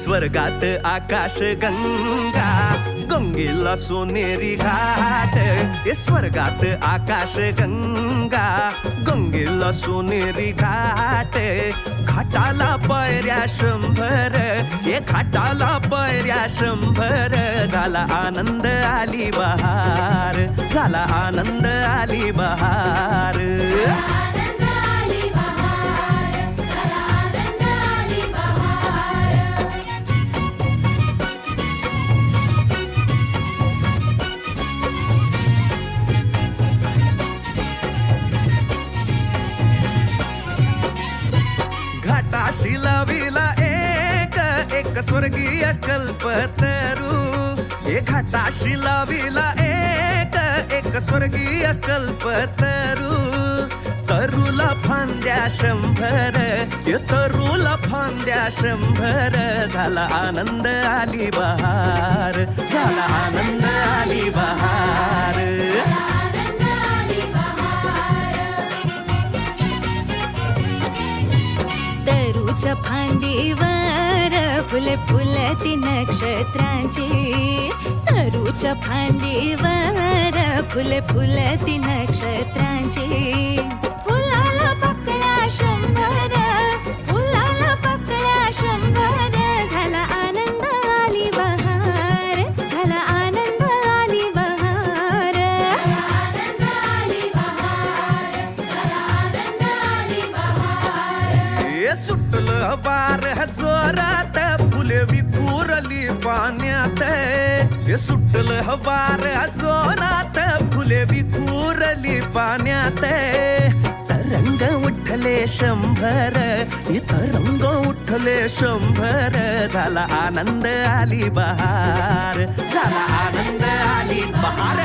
स्वर्गात आकाश गंगा गंगेला सोनेरी घाट हे स्वर्गात आकाश गंगा गंगेला सोनेरी घाट घाटाला पायऱ्या 100 हे घाटाला पायऱ्या 100 झाला आनंद आली बहार झाला आनंद आली बहार घाटाशी लाविला एक स्वर्गीय कल्पतरू हे घाटाशी लाविला एक स्वर्गीय कल्पतरू तरुला फांद्या 100 हे तरुला फांद्या 100 झाला आनंद आली बहार झाला आनंद आली बहार तरूच्या फांदीवर फुले फुलती नक्षत्रांची तरूच्या फांदीवर फुले फुलती नक्षत्रांची फुलाला पकड्या 100 फुलाला पकड्या 100 झाला आनंद आली बहार झाला आनंद आली बहार आनंद आली बहार आनंद आली बहार हे सुटलं वार जोरात फुले विखुरली पाण्यात हे सुटलं वार जोरात फुले विखुरली पाण्यात तरंग उठले 100 हे तरंग उठले 100 झाला आनंद आली बहार झाला आनंद आली बहार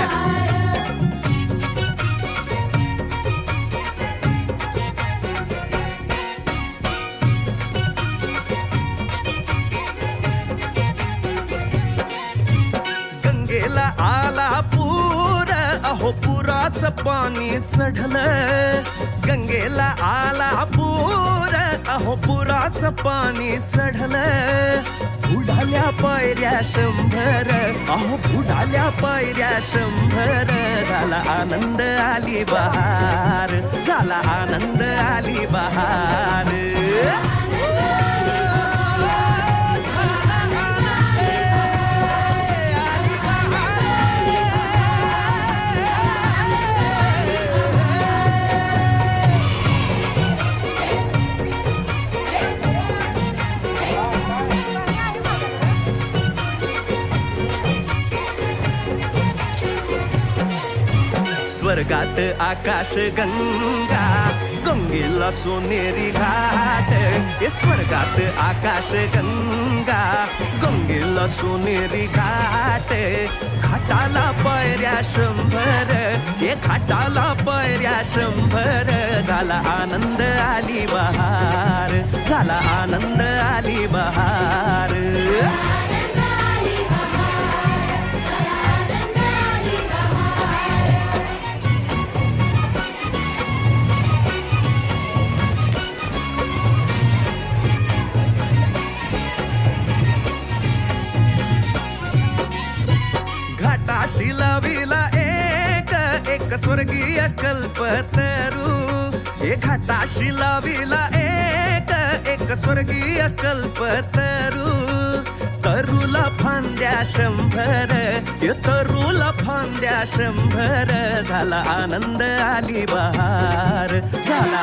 गंगेला आला पूर अहो पुराचं पाणी चढलं गंगेला आला पूर अहो पुराचं पाणी चढलं बुडाल्या पायऱ्या 100 अहो बुडाल्या पायऱ्या 100 झाला आनंद आली बहार झाला आनंद आली बहार स्वर्गात आकाश गंगा गंगेला सोनेरी घाट हे स्वर्गात आकाश गंगा गंगेला सोनेरी घाट घाटाला पायऱ्या 100 हे घाटाला पायऱ्या 100 झाला आनंद आली बहार झाला आनंद आली बहार घाटाशी लाविला एक स्वर्गीय कल्पतरू हे घाटाशी लाविला एक स्वर्गीय कल्पतरू तरुला फांद्या 100 हे तरुला फांद्या 100 झाला आनंद आली बहार झाला